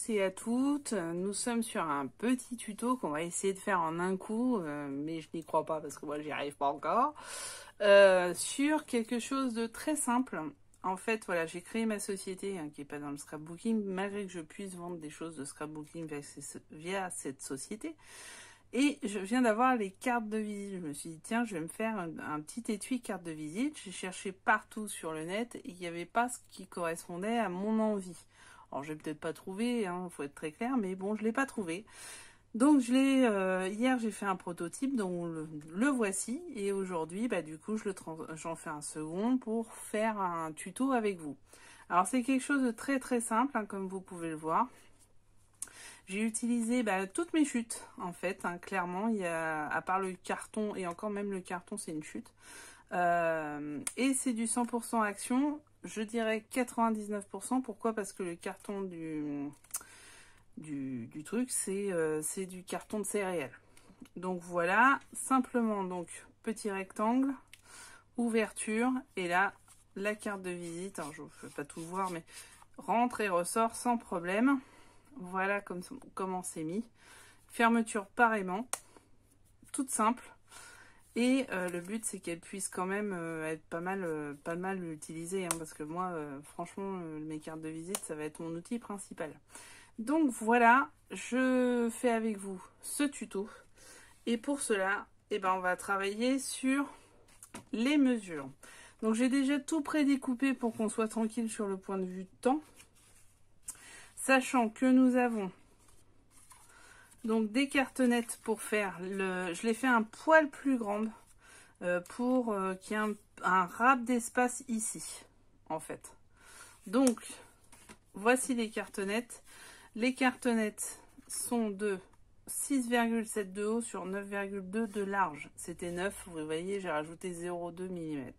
Et à toutes, nous sommes sur un petit tuto qu'on va essayer de faire en un coup, mais je n'y crois pas parce que moi j'y arrive pas encore, sur quelque chose de très simple. En fait, voilà, j'ai créé ma société qui n'est pas dans le scrapbooking, malgré que je puisse vendre des choses de scrapbooking via cette société. Et je viens d'avoir les cartes de visite. Je me suis dit, tiens, je vais me faire un petit étui carte de visite. J'ai cherché partout sur le net et il n'y avait pas ce qui correspondait à mon envie. Alors, je vais peut-être pas trouver, hein, faut être très clair, mais bon, je l'ai pas trouvé. Donc, hier, j'ai fait un prototype, donc le voici. Et aujourd'hui, bah, du coup, j'en fais un second pour faire un tuto avec vous. Alors, c'est quelque chose de très, très simple, hein, comme vous pouvez le voir. J'ai utilisé toutes mes chutes, en fait, hein, clairement. Il y a, à part le carton, et encore même le carton, c'est une chute. Et c'est du 100% action. Je dirais 99%. Pourquoi? Parce que le carton du truc, c'est du carton de céréales. Donc voilà, simplement, donc petit rectangle, ouverture, et là, la carte de visite. Alors je ne peux pas tout voir, mais rentre et ressort sans problème. Voilà comment c'est mis. Fermeture par aimant, toute simple. Et le but, c'est qu'elle puisse quand même être pas mal utilisée, hein, parce que moi, franchement, mes cartes de visite, ça va être mon outil principal. Donc voilà, je fais avec vous ce tuto. Et pour cela, on va travailler sur les mesures. Donc j'ai déjà tout prédécoupé pour qu'on soit tranquille sur le point de vue de temps. Sachant que nous avons donc des cartonnettes pour faire je l'ai fait un poil plus grande pour qu'il y ait un rap d'espace ici, en fait. Donc, voici les cartonnettes. Les cartonnettes sont de 6,7 de haut sur 9,2 de large. C'était 9, vous voyez, j'ai rajouté 0,2 mm.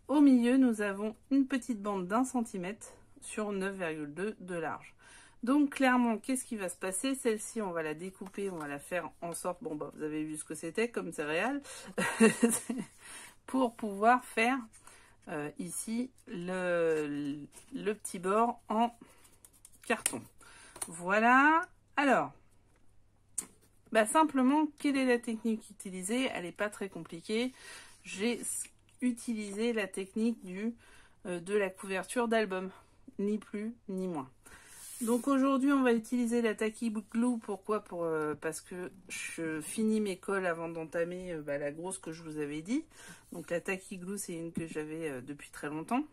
Au milieu, nous avons une petite bande d'1 cm sur 9,2 de large. Donc clairement, qu'est-ce qui va se passer? Celle-ci, on va la découper, on va la faire en sorte, bon bah vous avez vu ce que c'était comme céréales, pour pouvoir faire ici le petit bord en carton. Voilà. Alors, simplement, quelle est la technique utilisée? Elle n'est pas très compliquée. J'ai utilisé la technique de la couverture d'album, ni plus ni moins. Donc aujourd'hui, on va utiliser la Tacky Glue. Pourquoi? Parce que je finis mes colles avant d'entamer la grosse que je vous avais dit. Donc la Tacky Glue, c'est une que j'avais depuis très longtemps.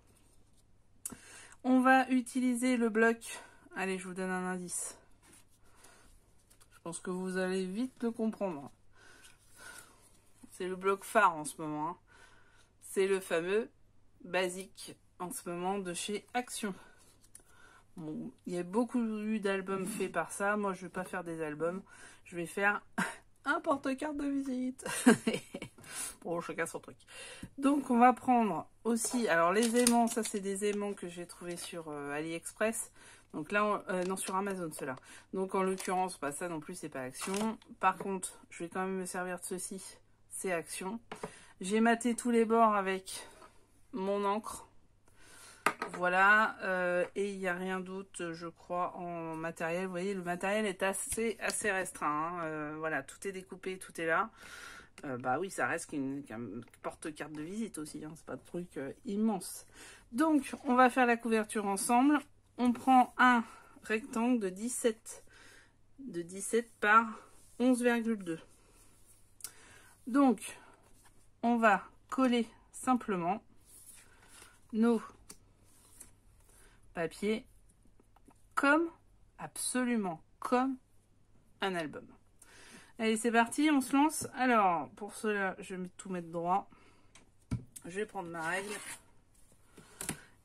On va utiliser le bloc. Allez, je vous donne un indice. Je pense que vous allez vite le comprendre. C'est le bloc phare en ce moment, hein. C'est le fameux basique en ce moment de chez Action. Bon, il y a beaucoup eu d'albums faits par ça. Moi, je ne vais pas faire des albums. Je vais faire un porte-carte de visite. Bon, chacun son truc. Donc, on va prendre aussi... Alors, les aimants, ça, c'est des aimants que j'ai trouvés sur AliExpress. Donc là, non, sur Amazon, ceux-là. Donc, en l'occurrence, ça non plus, c'est pas Action. Par contre, je vais quand même me servir de ceci. C'est Action. J'ai maté tous les bords avec mon encre. Voilà, et il n'y a rien d'autre, je crois, en matériel. Vous voyez, le matériel est assez restreint, hein. Voilà, tout est découpé, tout est là. Oui, ça reste qu'un porte-carte de visite aussi, hein. C'est pas de truc immense. Donc, on va faire la couverture ensemble. On prend un rectangle de 17 par 11,2. Donc, on va coller simplement nos papier absolument comme un album. Allez, c'est parti, on se lance. Alors, pour cela, je vais tout mettre droit. Je vais prendre ma règle.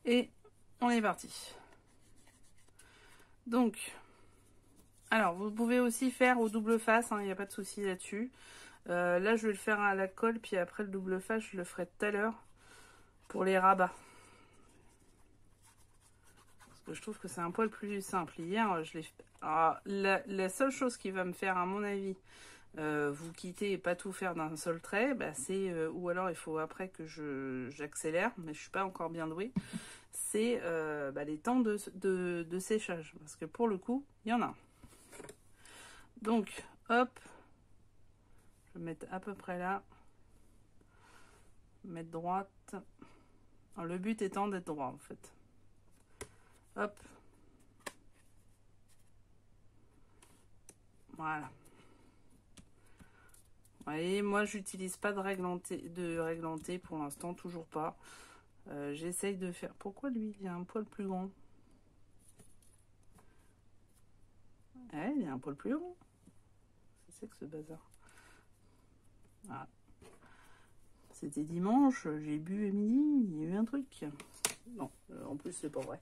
Et on est parti. Donc, alors vous pouvez aussi faire au double face, il n'y a pas de souci là-dessus. Là, je vais le faire à la colle, puis après le double face, je le ferai tout à l'heure pour les rabats. Parce que je trouve que c'est un poil plus simple. Hier, je l'ai fait. Alors, la seule chose qui va me faire, à mon avis, vous quitter et pas tout faire d'un seul trait, bah, c'est ou alors il faut après que j'accélère, mais je suis pas encore bien douée. C'est bah, les temps de séchage, parce que pour le coup, il y en a un. Donc, hop, je vais mettre à peu près là, mettre droite. Alors, le but étant d'être droit en fait. Hop, voilà. Vous voyez, moi j'utilise pas de réglanté pour l'instant, toujours pas. J'essaye de faire. Pourquoi lui il a un poil plus grand? Ouais, il a un poil plus grand. C'est que ce bazar. Voilà. C'était dimanche, j'ai bu à midi, il y a eu un truc. Non, en plus c'est pas vrai.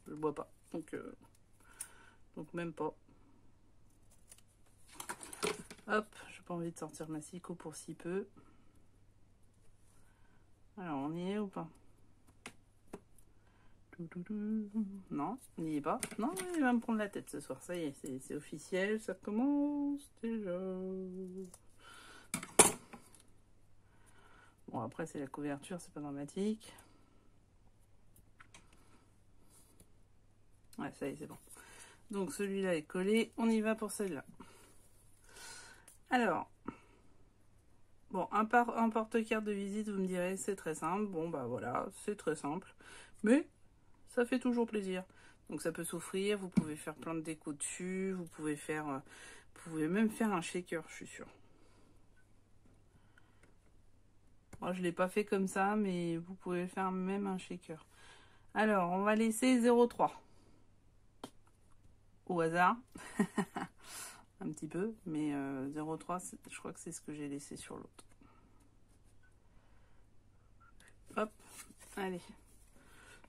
Je bois pas, donc même pas. Hop, j'ai pas envie de sortir ma Cico pour si peu. Alors on y est ou pas? Non, on n'y est pas. Non, il va me prendre la tête ce soir. Ça y est, c'est officiel, ça commence déjà. Bon, après, c'est la couverture, c'est pas dramatique. Ouais, ça y est, c'est bon. Donc, celui-là est collé. On y va pour celle-là. Alors, bon, un porte-carte de visite, vous me direz, c'est très simple. Bon, bah voilà, c'est très simple. Mais ça fait toujours plaisir. Donc, ça peut s'offrir. Vous pouvez faire plein de déco dessus. Vous pouvez faire... vous pouvez même faire un shaker, je suis sûre. Moi, je ne l'ai pas fait comme ça, mais vous pouvez faire même un shaker. Alors, on va laisser 0,3. Au hasard. Un petit peu, mais 0,3, je crois que c'est ce que j'ai laissé sur l'autre. Hop, allez.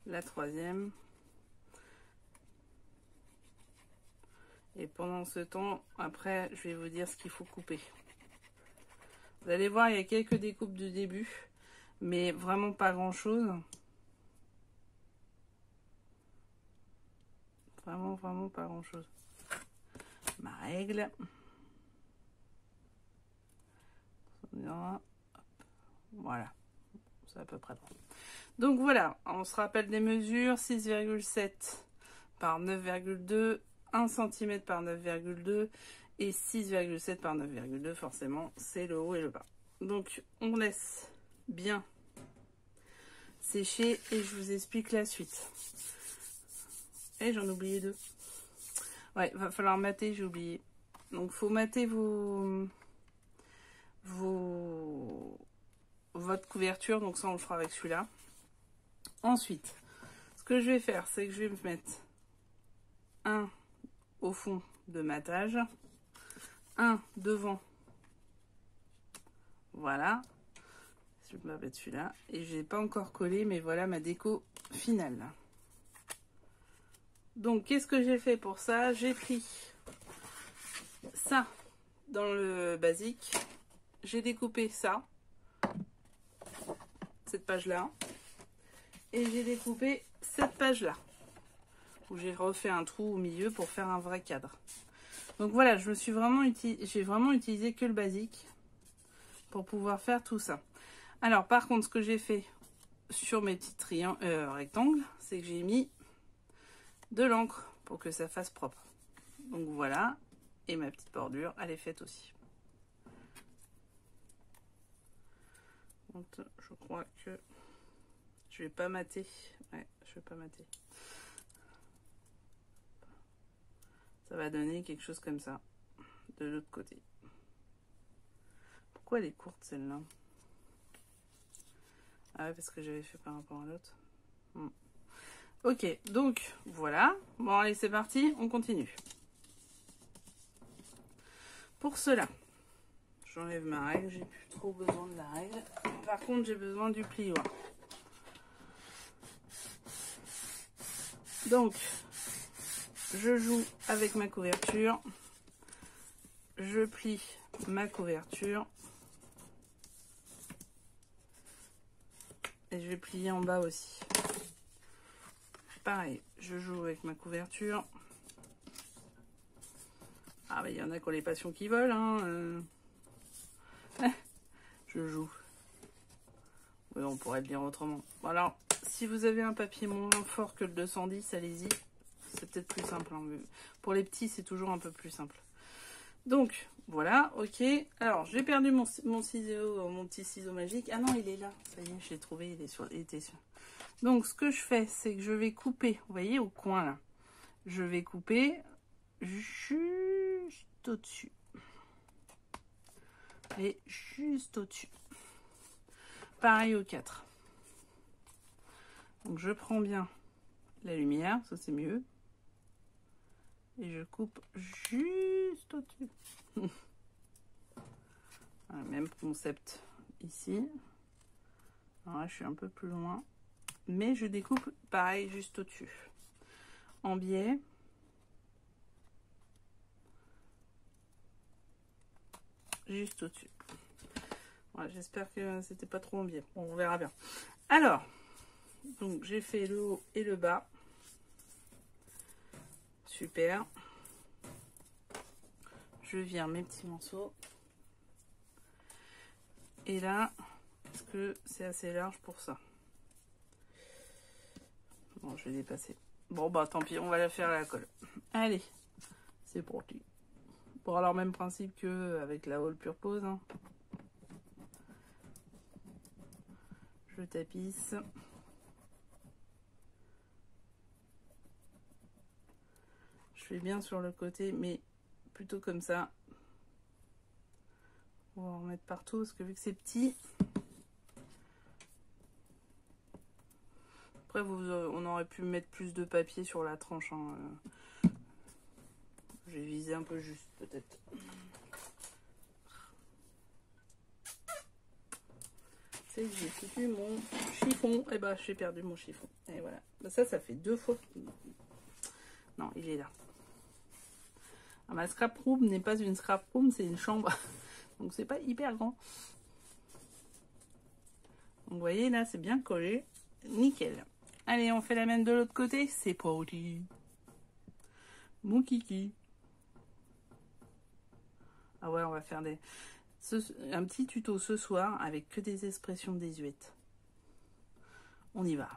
La troisième. Et pendant ce temps, après, je vais vous dire ce qu'il faut couper. Vous allez voir, il y a quelques découpes du début, mais vraiment pas grand-chose. Vraiment pas grand-chose. Ma règle. Voilà. C'est à peu près droit. Donc voilà, on se rappelle des mesures. 6,7 par 9,2. 1 cm par 9,2 et 6,7 par 9,2, forcément, c'est le haut et le bas. Donc, on laisse bien sécher et je vous explique la suite. Et j'en ai oublié deux. Ouais, va falloir mater, j'ai oublié. Donc, faut mater votre couverture, donc ça, on le fera avec celui-là. Ensuite, ce que je vais faire, c'est que je vais me mettre un au fond de matage, un devant, voilà, je vais mettre celui-là, et je n'ai pas encore collé, mais voilà ma déco finale. Donc qu'est-ce que j'ai fait pour ça? J'ai pris ça dans le basique, j'ai découpé ça, cette page là, et j'ai découpé cette page là, où j'ai refait un trou au milieu pour faire un vrai cadre. Donc voilà, j'ai vraiment utilisé que le basique pour pouvoir faire tout ça. Alors par contre, ce que j'ai fait sur mes petits rectangles, c'est que j'ai mis de l'encre pour que ça fasse propre. Donc voilà, et ma petite bordure, elle est faite aussi. Donc, je crois que je vais pas mater. Ouais, je vais pas mater. Ça va donner quelque chose comme ça, de l'autre côté. Pourquoi elle est courte celle-là? Ah ouais, parce que j'avais fait par rapport à l'autre. Ok, donc voilà. Bon, allez, c'est parti, on continue. Pour cela, j'enlève ma règle, j'ai plus trop besoin de la règle. Par contre, j'ai besoin du plioir. Donc, je joue avec ma couverture, je plie ma couverture et je vais plier en bas aussi. Pareil, je joue avec ma couverture. Ah bah il y en a qui ont les passions qui volent, hein. Je joue. Oui, on pourrait le dire autrement. Alors, si vous avez un papier moins fort que le 210, allez-y. C'est peut-être plus simple, hein. Pour les petits, c'est toujours un peu plus simple. Donc, voilà, ok. Alors, j'ai perdu mon ciseau, mon petit ciseau magique. Ah non, il est là. Ça y est, je l'ai trouvé, il était sur. Donc, ce que je fais, c'est que je vais couper, vous voyez, au coin, là. Je vais couper juste au-dessus. Et juste au-dessus. Pareil au 4. Donc, je prends bien la lumière, ça c'est mieux. Et je coupe juste au-dessus. Voilà, même concept ici. Alors là, je suis un peu plus loin. Mais je découpe pareil juste au-dessus. En biais. Juste au-dessus. Voilà, j'espère que c'était pas trop en biais. Bon, on verra bien. Alors, donc j'ai fait le haut et le bas. Super. Je vire mes petits morceaux. Et là, est-ce que c'est assez large pour ça? Bon, je vais dépasser. Bon, bah tant pis, on va la faire à la colle. Allez, c'est parti. Bon, alors même principe que avec la All Purpose. Hein. Je tapisse. Je fais bien sur le côté, mais plutôt comme ça. On va en mettre partout, parce que vu que c'est petit... Après, on aurait pu mettre plus de papier sur la tranche. Hein. J'ai visé un peu juste, peut-être. C'est que j'ai foutu mon chiffon. Et bah, j'ai perdu mon chiffon. Et voilà. Bah, ça fait 2 fois. Non, il est là. Ah, ma scrap room n'est pas une scrap room, c'est une chambre. Donc, c'est pas hyper grand. Donc, vous voyez, là, c'est bien collé. Nickel. Allez, on fait la même de l'autre côté. C'est parti. Mon kiki. Ah ouais, on va faire un petit tuto ce soir avec que des expressions désuètes. On y va.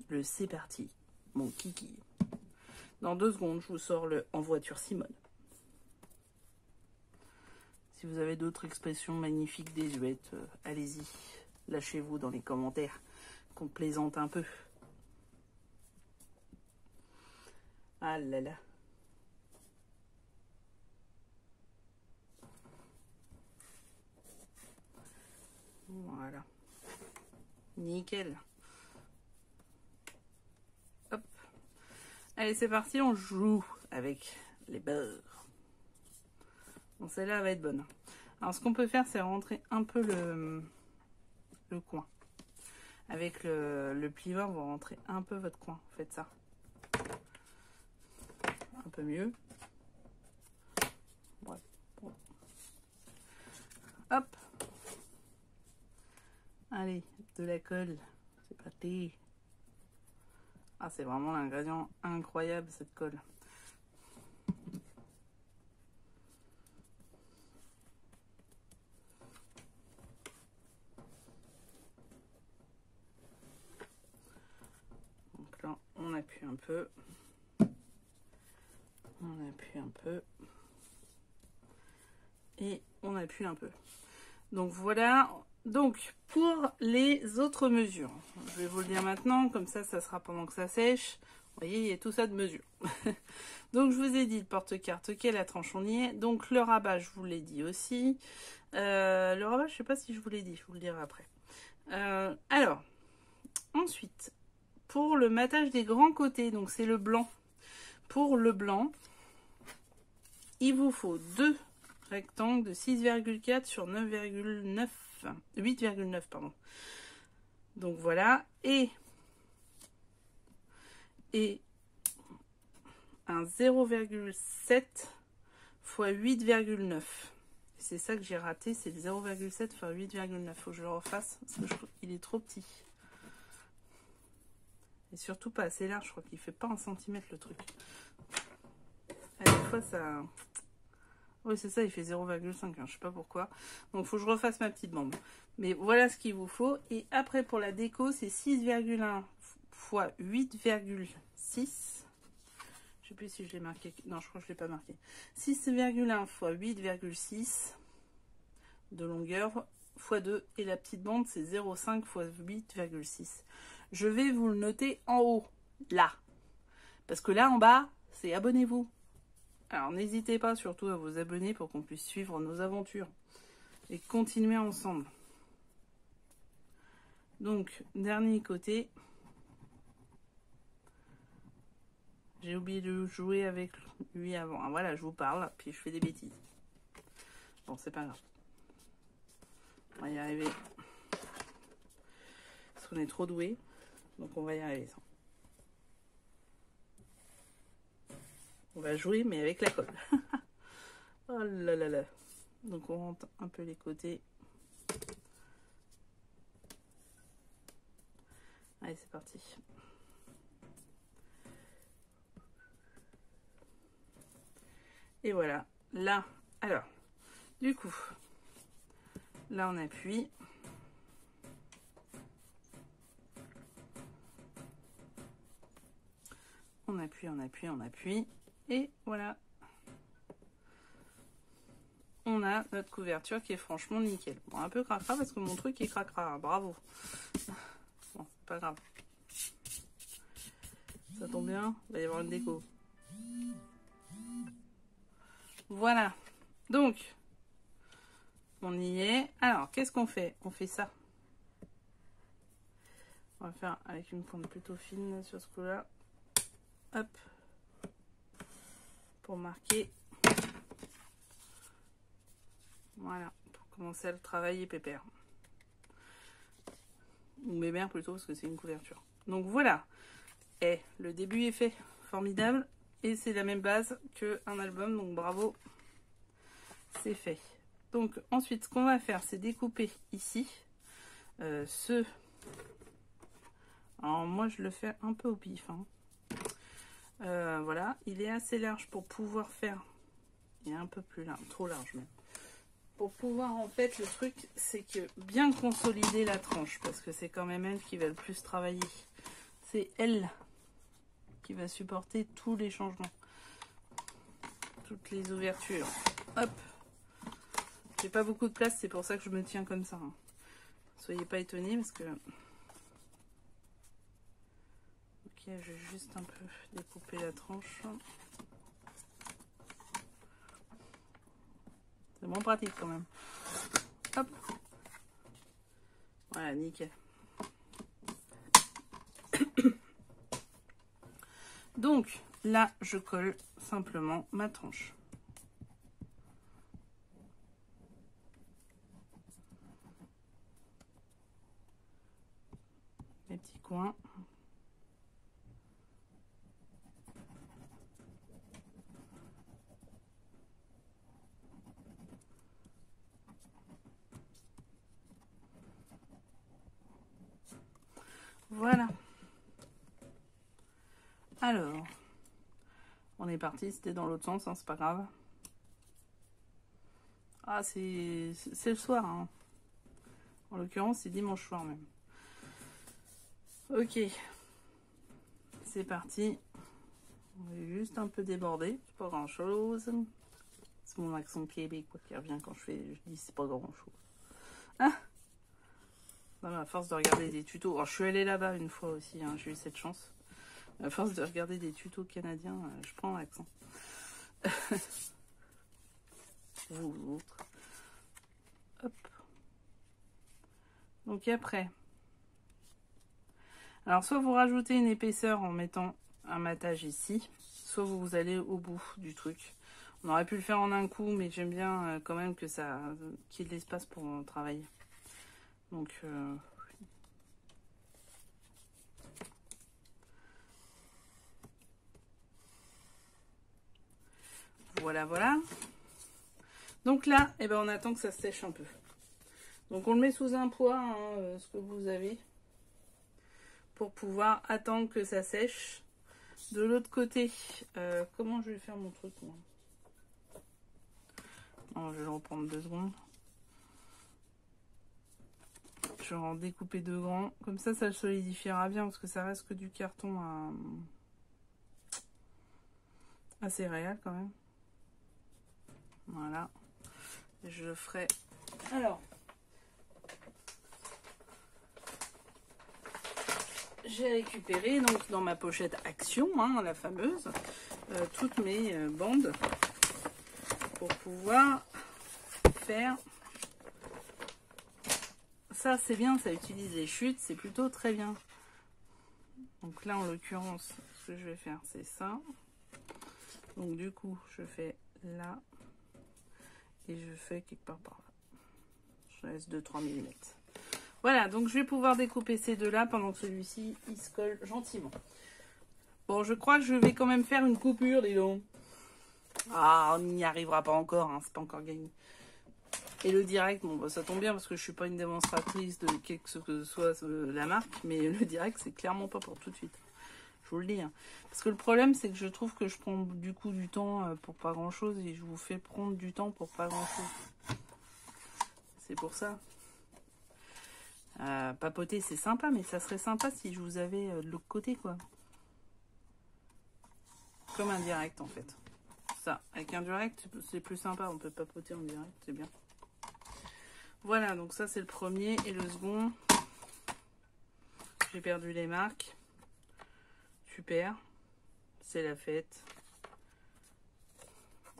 Le c'est parti. Mon kiki. Dans 2 secondes, je vous sors le en voiture Simone. Si vous avez d'autres expressions magnifiques désuètes, allez-y. Lâchez-vous dans les commentaires. Qu'on plaisante un peu. Ah là là. Voilà. Nickel. Hop. Allez, c'est parti, on joue avec les beurres. Bon, celle-là va être bonne. Alors, ce qu'on peut faire, c'est rentrer un peu le coin. Avec le plieur, vous rentrez un peu votre coin. Faites ça. Un peu mieux. Ouais. Bon. Hop. Allez, de la colle. C'est parti. Ah, c'est vraiment l'ingrédient incroyable, cette colle. Donc là, on appuie un peu. On appuie un peu. Et on appuie un peu. Donc voilà. Donc pour les autres mesures, je vais vous le dire maintenant, comme ça sera pendant que ça sèche. Vous voyez, il y a tout ça de mesure. Donc je vous ai dit le porte-carte, ok, la tranche on y est. Donc le rabat, je vous l'ai dit aussi. Le rabat, je sais pas si je vous l'ai dit, je vous le dirai après. Alors, ensuite, pour le matage des grands côtés, donc c'est le blanc. Pour le blanc, il vous faut 2 rectangles de 6,4 sur 9,9. 8,9 pardon. Donc voilà. Et un 0,7 fois 8,9. C'est ça que j'ai raté, c'est le 0,7 fois 8,9. Faut que je le refasse parce que je trouve qu'il est trop petit. Et surtout pas assez large, je crois qu'il fait pas 1 cm le truc. À des fois ça... Oui c'est ça, il fait 0,5, hein, je sais pas pourquoi. Donc faut que je refasse ma petite bande. Mais voilà ce qu'il vous faut. Et après pour la déco, c'est 6,1 fois 8,6. Je sais plus si je l'ai marqué. Non, je crois que je l'ai pas marqué. 6,1 fois 8,6 de longueur fois 2. Et la petite bande, c'est 0,5 fois 8,6. Je vais vous le noter en haut, là. Parce que là, en bas, c'est abonnez-vous. Alors, n'hésitez pas surtout à vous abonner pour qu'on puisse suivre nos aventures et continuer ensemble. Donc, dernier côté. J'ai oublié de jouer avec lui avant. Ah, voilà, je vous parle, puis je fais des bêtises. Bon, c'est pas grave. On va y arriver. Parce qu'on est trop doué. Donc on va y arriver sans. On va jouer, mais avec la colle. Oh là là là. Donc on rentre un peu les côtés. Allez, c'est parti. Et voilà. Là, alors, du coup, là on appuie. On appuie, on appuie, on appuie. Et voilà. On a notre couverture qui est franchement nickel. Bon, un peu cracra parce que mon truc est cracra. Bravo. Bon, c'est pas grave. Ça tombe bien, il va y avoir une déco. Voilà. Donc, on y est. Alors, qu'est-ce qu'on fait? On fait ça. On va faire avec une pointe plutôt fine sur ce coup-là. Hop. Pour marquer. Voilà. Pour commencer à le travailler pépère. Ou bébert plutôt parce que c'est une couverture. Donc voilà. Et le début est fait. Formidable. Et c'est la même base qu'un album. Donc bravo. C'est fait. Donc ensuite, ce qu'on va faire, c'est découper ici. Alors moi, je le fais un peu au pif. Hein. Voilà, il est assez large pour pouvoir faire. Il est un peu plus large, trop large même. Pour pouvoir en fait, le truc, c'est que bien consolider la tranche, parce que c'est quand même elle qui va le plus travailler. C'est elle qui va supporter tous les changements, toutes les ouvertures. Hop, j'ai pas beaucoup de place, c'est pour ça que je me tiens comme ça. Hein. Soyez pas étonnés parce que. Ok, je vais juste un peu découper la tranche. C'est moins pratique quand même. Hop. Voilà, nickel. Donc, là, je colle simplement ma tranche. Les petits coins. Voilà. Alors, on est parti, c'était dans l'autre sens, hein, c'est pas grave. Ah, c'est le soir. Hein. En l'occurrence, c'est dimanche soir même. Ok. C'est parti. On est juste un peu débordé, c'est pas grand chose. C'est mon accent québécois qui revient quand je dis c'est pas grand chose. Ah non, mais à force de regarder des tutos. Alors, je suis allée là-bas une fois aussi, hein, j'ai eu cette chance. À force de regarder des tutos canadiens, je prends l'accent. Vous autres. Hop. Donc après. Alors soit vous rajoutez une épaisseur en mettant un matage ici, soit vous allez au bout du truc. On aurait pu le faire en un coup, mais j'aime bien quand même que ça qu'il y ait de l'espace pour travailler. Donc voilà, voilà. Donc là, eh ben, on attend que ça sèche un peu. Donc on le met sous un poids, hein, ce que vous avez, pour pouvoir attendre que ça sèche. De l'autre côté, comment je vais faire mon truc, moi? Non, je vais le reprendre 2 secondes. Je vais en découper 2 grands. Comme ça le solidifiera bien, parce que ça reste que du carton à céréales quand même. Voilà. Et je le ferai. Alors, j'ai récupéré donc dans ma pochette Action, hein, la fameuse, toutes mes bandes pour pouvoir faire. Ça c'est bien, ça utilise les chutes, c'est plutôt très bien. Donc là en l'occurrence, ce que je vais faire c'est ça. Donc du coup je fais là et je fais quelque part par là. Je laisse 2-3 mm. Voilà, donc je vais pouvoir découper ces deux là pendant que celui-ci il se colle gentiment. Bon, je crois que je vais quand même faire une coupure, dis donc. Ah, on n'y arrivera pas encore, hein, c'est pas encore gagné. Et le direct, bon, bah, ça tombe bien parce que je suis pas une démonstratrice de quelque chose que ce soit la marque, mais le direct, c'est clairement pas pour tout de suite. Je vous le dis. Hein. Parce que le problème, c'est que je trouve que je prends du coup du temps pour pas grand chose et je vous fais prendre du temps pour pas grand chose. C'est pour ça. Papoter, c'est sympa, mais ça serait sympa si je vous avais de l'autre côté, quoi. Comme un direct, en fait. Ça, avec un direct, c'est plus sympa. On peut papoter en direct, c'est bien. Voilà, donc ça c'est le premier. Et le second, j'ai perdu les marques. Super, c'est la fête.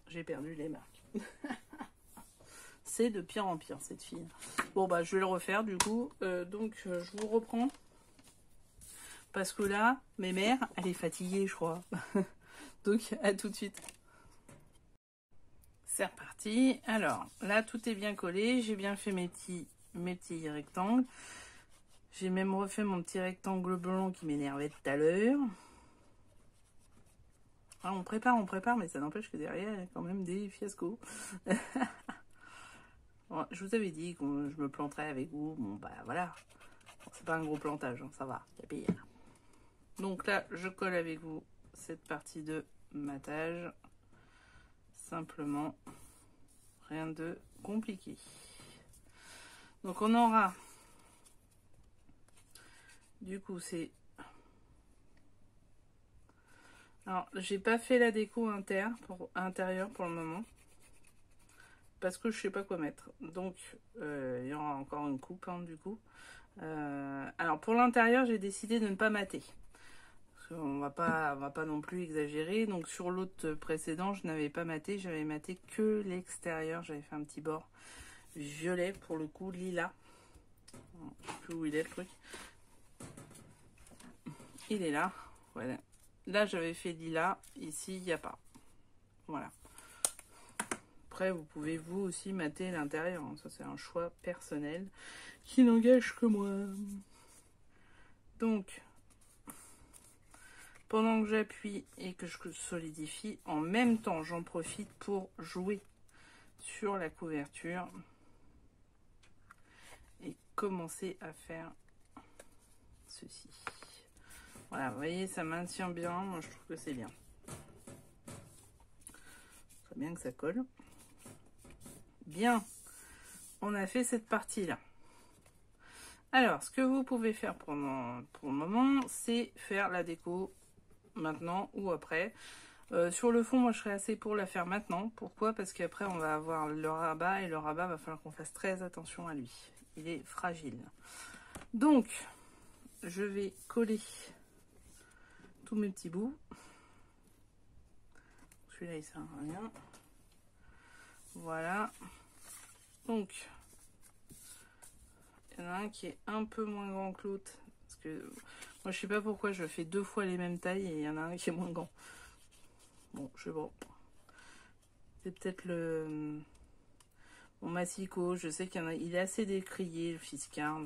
J'ai perdu les marques. C'est de pire en pire cette fille. Bon bah je vais le refaire du coup. Donc je vous reprends. Parce que là, mes mères, elle est fatiguée je crois. Donc à tout de suite. C'est reparti. Alors, là, tout est bien collé. J'ai bien fait mes petits rectangles. J'ai même refait mon petit rectangle blanc qui m'énervait tout à l'heure. Ah, on prépare, mais ça n'empêche que derrière, il y a quand même des fiascos. Bon, je vous avais dit que je me planterais avec vous. Bon, bah voilà. Bon, c'est pas un gros plantage, hein, ça va. Il y a pire. Donc là, je colle avec vous cette partie de matage. Simplement, rien de compliqué. Donc on aura, du coup c'est, alors j'ai pas fait la déco intérieure pour le moment, parce que je sais pas quoi mettre. Donc il y aura encore une coupe hein, du coup. Alors pour l'intérieur j'ai décidé de ne pas mater. On va pas non plus exagérer. Donc sur l'autre précédent, je n'avais pas maté, j'avais maté que l'extérieur. J'avais fait un petit bord violet pour le coup, lilas. Je sais plus où il est le truc. Il est là. Voilà. Là j'avais fait lilas. Ici il n'y a pas. Voilà. Après vous pouvez vous aussi mater l'intérieur. Ça c'est un choix personnel qui n'engage que moi. Donc pendant que j'appuie et que je solidifie, en même temps, j'en profite pour jouer sur la couverture et commencer à faire ceci. Voilà, vous voyez, ça maintient bien. Moi, je trouve que c'est bien. Très bien que ça colle. Bien, on a fait cette partie-là. Alors, ce que vous pouvez faire pour le moment, c'est faire la déco maintenant ou après. Sur le fond, moi je serais assez pour la faire maintenant. Pourquoi? Parce qu'après on va avoir le rabat et le rabat va falloir qu'on fasse très attention à lui. Il est fragile. Donc, je vais coller tous mes petits bouts. Celui-là il sert à rien. Voilà. Donc, il y en a un qui est un peu moins grand que l'autre. Parce que moi je sais pas pourquoi je fais 2 fois les mêmes tailles et il y en a un qui est moins grand. Bon, je sais pas. C'est peut-être mon massicot. Je sais qu'il y en a. Il est assez décrié, le Fiskars.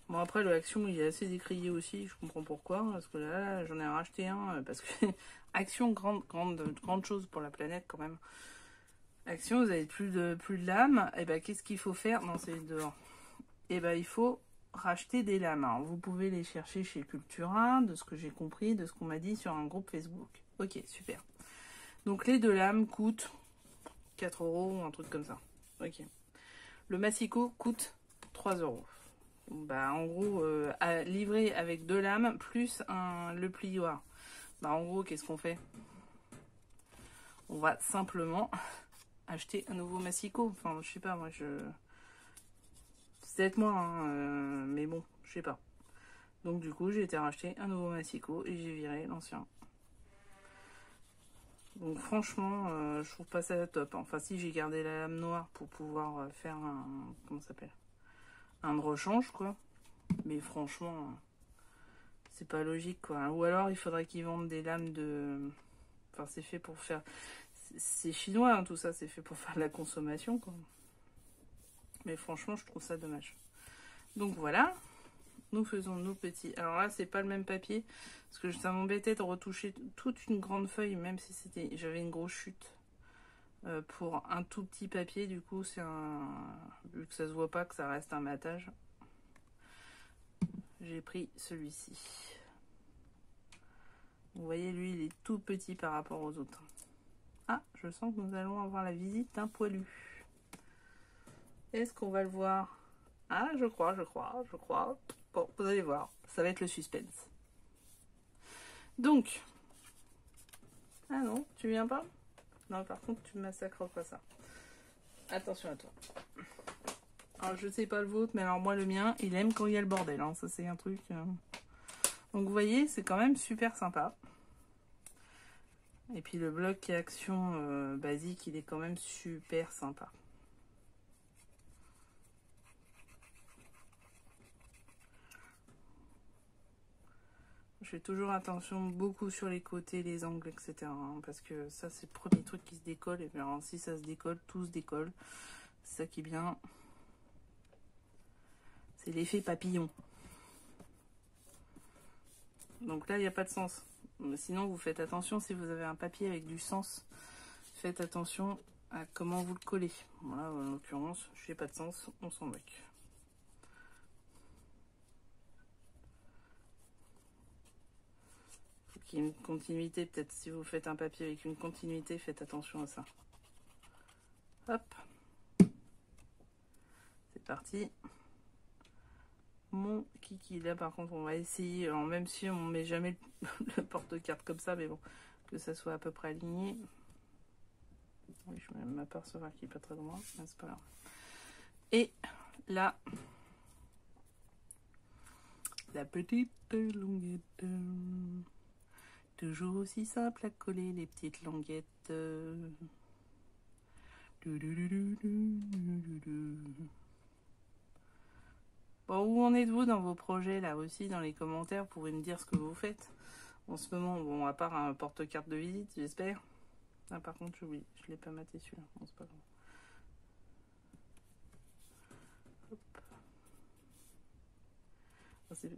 Bon, après, le Action, il est assez décrié aussi. Je comprends pourquoi. Parce que là, j'en ai racheté un. Parce que Action, grande chose pour la planète quand même. Action, vous avez plus de lames. Et ben, qu'est-ce qu'il faut faire? Non, c'est dehors. Et ben, il faut racheter des lames. Alors, vous pouvez les chercher chez Cultura, de ce que j'ai compris, de ce qu'on m'a dit sur un groupe Facebook. Ok, super. Donc, les 2 lames coûtent 4 € ou un truc comme ça. Ok. Le massicot coûte 3 €. Bah, en gros, à livrer avec 2 lames plus le plioir. Bah, en gros, qu'est-ce qu'on fait? On va simplement acheter un nouveau massicot. Enfin, je sais pas, moi, c'est peut-être moi, hein, mais bon, je sais pas. Donc, du coup, j'ai été racheter un nouveau massicot et j'ai viré l'ancien. Donc, franchement, je trouve pas ça top. Enfin, si j'ai gardé la lame noire pour pouvoir faire un. Comment ça s'appelle? Un rechange, quoi. Mais franchement, c'est pas logique, quoi. Ou alors, il faudrait qu'ils vendent des lames de. Enfin, c'est fait pour faire. C'est chinois, hein, tout ça. C'est fait pour faire de la consommation, quoi. Mais franchement, je trouve ça dommage. Donc voilà. Nous faisons nos petits. Alors là, c'est pas le même papier. Parce que ça m'embêtait de retoucher toute une grande feuille, même si j'avais une grosse chute. Pour un tout petit papier, du coup, c'est un. Vu que ça se voit pas, que ça reste un matage. J'ai pris celui-ci. Vous voyez, lui, il est tout petit par rapport aux autres. Ah, je sens que nous allons avoir la visite d'un poilu. Est-ce qu'on va le voir? Ah, je crois. Bon, vous allez voir, ça va être le suspense. Donc. Ah non, tu viens pas? Non, par contre, tu massacres pas ça. Attention à toi. Alors, je sais pas le vôtre, mais alors moi, le mien, il aime quand il y a le bordel. Hein. Ça, c'est un truc... Donc, vous voyez, c'est quand même super sympa. Et puis, le bloc Action basique, il est quand même super sympa. Je fais toujours attention beaucoup sur les côtés, les angles, etc. Hein, parce que ça, c'est le premier truc qui se décolle. Et bien, si ça se décolle, tout se décolle. C'est ça qui est bien. C'est l'effet papillon. Donc là, il n'y a pas de sens. Sinon, vous faites attention si vous avez un papier avec du sens. Faites attention à comment vous le collez. Voilà, en l'occurrence, je n'ai pas de sens, on s'en moque. Faut qu'il y ait une continuité. Peut-être si vous faites un papier avec une continuité, faites attention à ça. Hop. C'est parti. Mon kiki. Là, par contre, on va essayer, alors, même si on met jamais le porte-carte comme ça, mais bon, que ça soit à peu près aligné. Oui, je vais m'apercevoir qu'il n'est pas très droit, mais c'est pas grave. Et là, la petite languette. Toujours aussi simple à coller, les petites languettes. Bon, où en êtes-vous dans vos projets, là aussi, dans les commentaires? Vous pouvez me dire ce que vous faites en ce moment. Bon, à part un porte-carte de visite, j'espère. Ah, par contre, oui, je l'ai pas maté celui-là. Bon, c'est pas grave.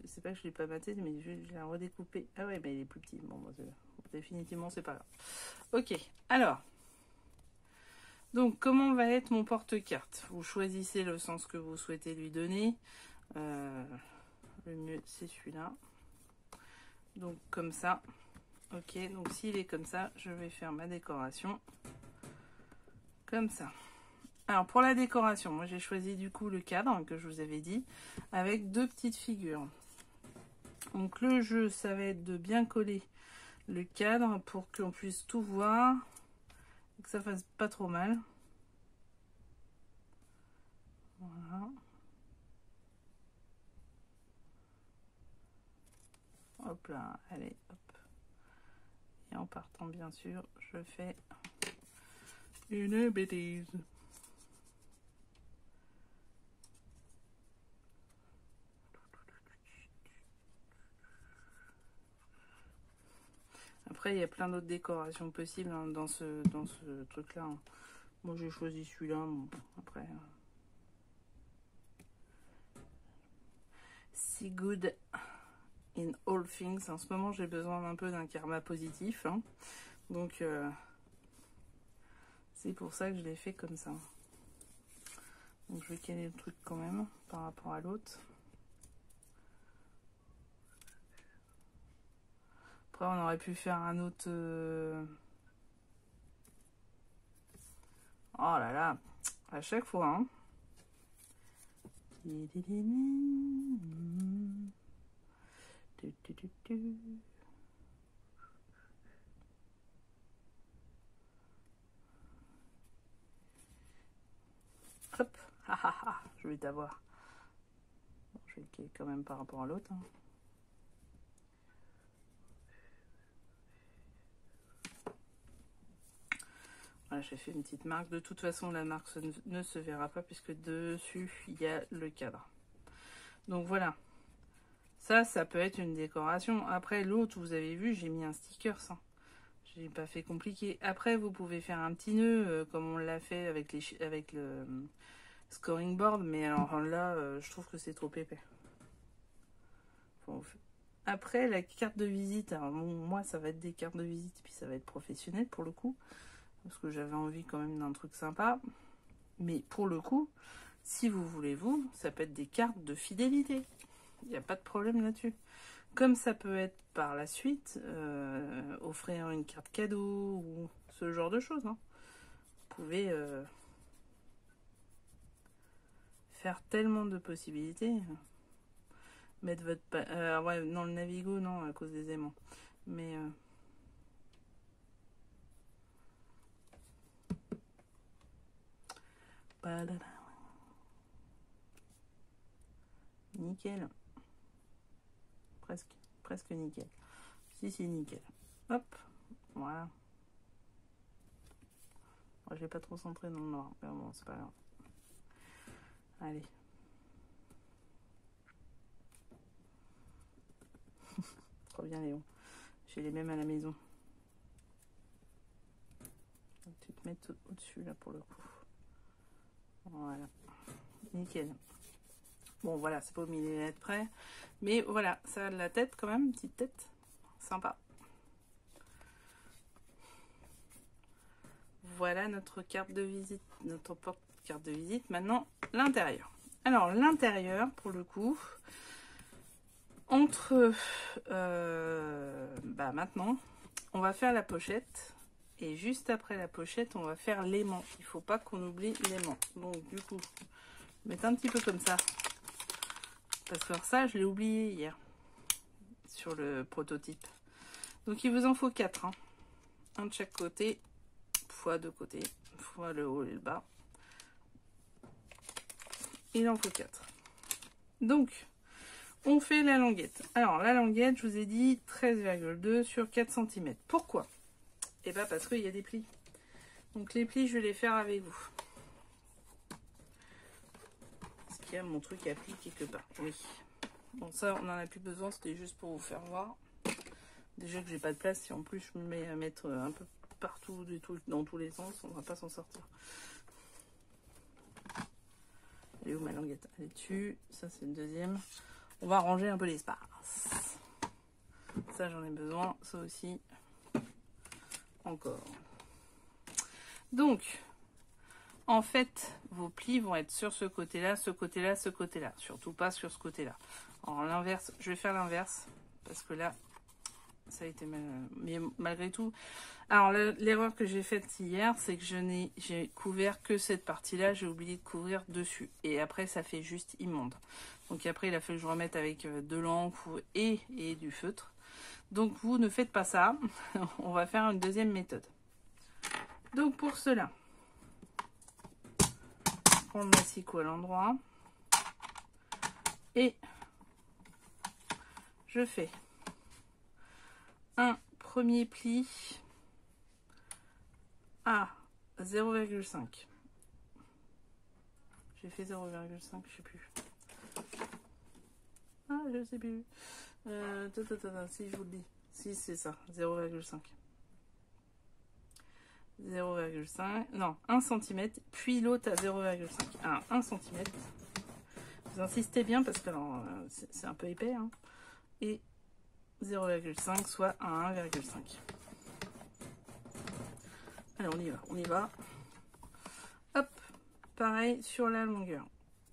C'est pas que je l'ai pas maté, mais je l'ai redécoupé. Ah ouais, mais il est plus petit. Bon, définitivement, c'est pas grave. Ok, alors. Donc, comment va être mon porte-carte? Vous choisissez le sens que vous souhaitez lui donner. Le mieux, c'est celui-là. Donc, comme ça. Ok, donc s'il est comme ça, je vais faire ma décoration. Comme ça. Alors, pour la décoration, moi, j'ai choisi du coup le cadre que je vous avais dit, avec 2 petites figures. Donc, le jeu, ça va être de bien coller le cadre pour qu'on puisse tout voir. Que ça fasse pas trop mal. Voilà. Hop là, allez, hop. Et en partant, bien sûr, je fais une bêtise. Après, il y a plein d'autres décorations possibles hein, dans ce truc-là. Hein. Moi, j'ai choisi celui-là. Bon, après... See good in all things. En ce moment, j'ai besoin d'un peu d'un karma positif. Hein. Donc, c'est pour ça que je l'ai fait comme ça. Donc, je vais caler le truc quand même par rapport à l'autre. Après, on aurait pu faire un autre... Oh là là, à chaque fois. Hein. Hop, je vais t'avoir. Bon, je vais le caler quand même par rapport à l'autre. Hein. Voilà, j'ai fait une petite marque. De toute façon, la marque ne se verra pas puisque dessus, il y a le cadre. Donc voilà. Ça peut être une décoration. Après, l'autre, vous avez vu, j'ai mis un sticker sans. J'ai pas fait compliqué. Après, vous pouvez faire un petit nœud comme on l'a fait avec, le scoring board. Mais alors là, je trouve que c'est trop épais. Après, la carte de visite. Alors bon, moi, ça va être des cartes de visite. Puis ça va être professionnel pour le coup. Parce que j'avais envie quand même d'un truc sympa. Mais pour le coup, si vous voulez vous, ça peut être des cartes de fidélité. Il n'y a pas de problème là-dessus. Comme ça peut être par la suite, offrir une carte cadeau ou ce genre de choses. Hein. Vous pouvez faire tellement de possibilités. Mettre votre... ouais, non, le Navigo, non, à cause des aimants. Mais... Nickel. Presque nickel. Si, c'est nickel. Hop, voilà. Moi, je l'ai pas trop centré dans le noir, mais bon, c'est pas grave. Allez. Trop bien, Léon. J'ai les mêmes à la maison. Donc, tu te mets au-dessus, là, pour le coup. Voilà. Nickel. Bon, voilà, c'est pas au millimètre près. Mais voilà, ça a de la tête quand même, une petite tête. Sympa. Voilà notre carte de visite, notre porte-carte de visite. Maintenant, l'intérieur. Alors, l'intérieur, pour le coup, entre... maintenant, on va faire la pochette. Et juste après la pochette, on va faire l'aimant. Il ne faut pas qu'on oublie l'aimant. Donc, du coup, mettre un petit peu comme ça. Parce que ça, je l'ai oublié hier. Sur le prototype. Donc, il vous en faut 4. Hein. Un de chaque côté. Fois de côté. Fois le haut et le bas. Il en faut 4. Donc, on fait la languette. Alors, la languette, je vous ai dit 13,2 sur 4 cm. Pourquoi? Et bien, parce qu'il y a des plis. Donc, les plis, je vais les faire avec vous. Est-ce qu'il y a mon truc à pli quelque part? Oui. Bon, ça, on n'en a plus besoin. C'était juste pour vous faire voir. Déjà que j'ai pas de place. Si en plus, je me mets à mettre un peu partout, dans tous les sens, on va pas s'en sortir. Elle est où ma languette? Elle est dessus. Ça, c'est le deuxième. On va ranger un peu l'espace. Ça, j'en ai besoin. Ça aussi. Encore. Donc, en fait, vos plis vont être sur ce côté-là, ce côté-là, ce côté-là. Surtout pas sur ce côté-là. Alors, l'inverse, je vais faire l'inverse. Parce que là, ça a été mal. Mais malgré tout. Alors, l'erreur que j'ai faite hier, c'est que j'ai couvert que cette partie-là. J'ai oublié de couvrir dessus. Et après, ça fait juste immonde. Donc après, il a fallu que je remette avec de l'encre et du feutre. Donc, vous ne faites pas ça. On va faire une deuxième méthode. Donc, pour cela, on le massicot à l'endroit. Et je fais un premier pli à 0,5. J'ai fait 0,5, je sais plus. Ah, je sais plus. Si je vous le dis. Si, c'est ça, 0,5. 0,5. Non, 1 cm. Puis l'autre à 0,5. Alors, 1 cm. Vous insistez bien parce que c'est un peu épais. Hein. Et 0,5 soit à 1,5. Allez, on y va, on y va. Hop, pareil sur la longueur.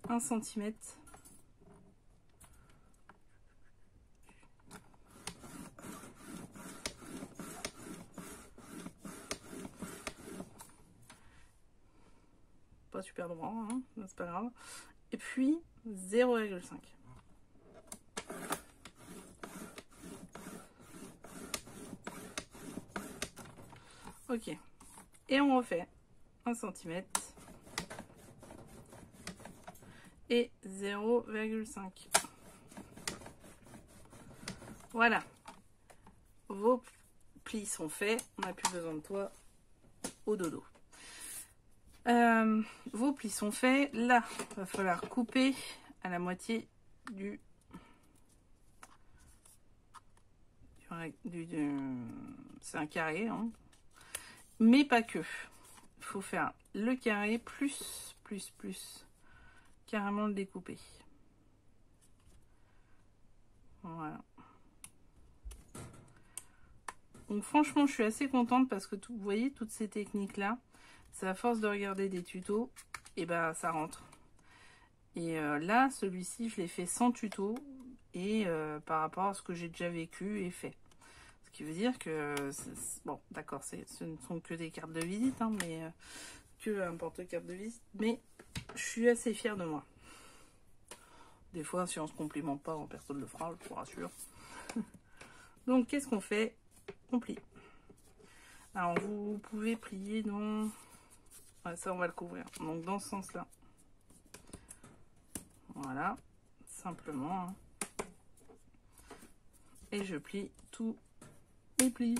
1 cm. Pas super droit, hein, c'est pas grave. Et puis 0,5. Ok. Et on refait 1 cm et 0,5. Voilà. Vos plis sont faits. On n'a plus besoin de toi au dodo. Vos plis sont faits. Là, il va falloir couper à la moitié du c'est un carré, hein. Mais pas que. Il faut faire le carré plus carrément le découper. Voilà. Donc franchement, je suis assez contente parce que vous voyez toutes ces techniques là, c'est à force de regarder des tutos, et ben ça rentre. Et là, celui-ci, je l'ai fait sans tuto et par rapport à ce que j'ai déjà vécu et fait. Ce qui veut dire que, bon, d'accord, ce ne sont que des cartes de visite, hein, mais que un porte-carte de visite, mais je suis assez fière de moi. Des fois, si on se complimente pas, personne ne le fera, je vous rassure. Donc, qu'est-ce qu'on fait? On plie. Alors, vous pouvez plier dans... Ouais, ça, on va le couvrir. Donc, dans ce sens-là. Voilà, simplement. Hein. Et je plie tous les plis.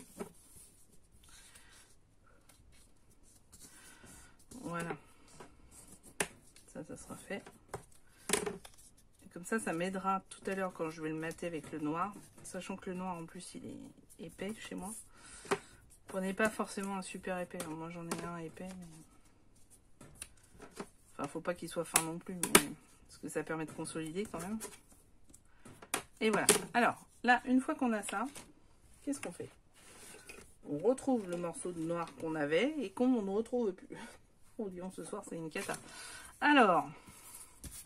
Voilà. Ça sera fait. Et comme ça m'aidera tout à l'heure quand je vais le mater avec le noir. Sachant que le noir, en plus, il est épais chez moi. Prenez pas forcément un super épais. Alors, moi, j'en ai un épais. Mais... Enfin, faut pas qu'il soit fin non plus. Mais... Parce que ça permet de consolider quand même. Et voilà. Alors, là, une fois qu'on a ça, qu'est-ce qu'on fait? On retrouve le morceau de noir qu'on avait et qu'on ne retrouve plus. Oh, disons, ce soir, c'est une cata. Alors,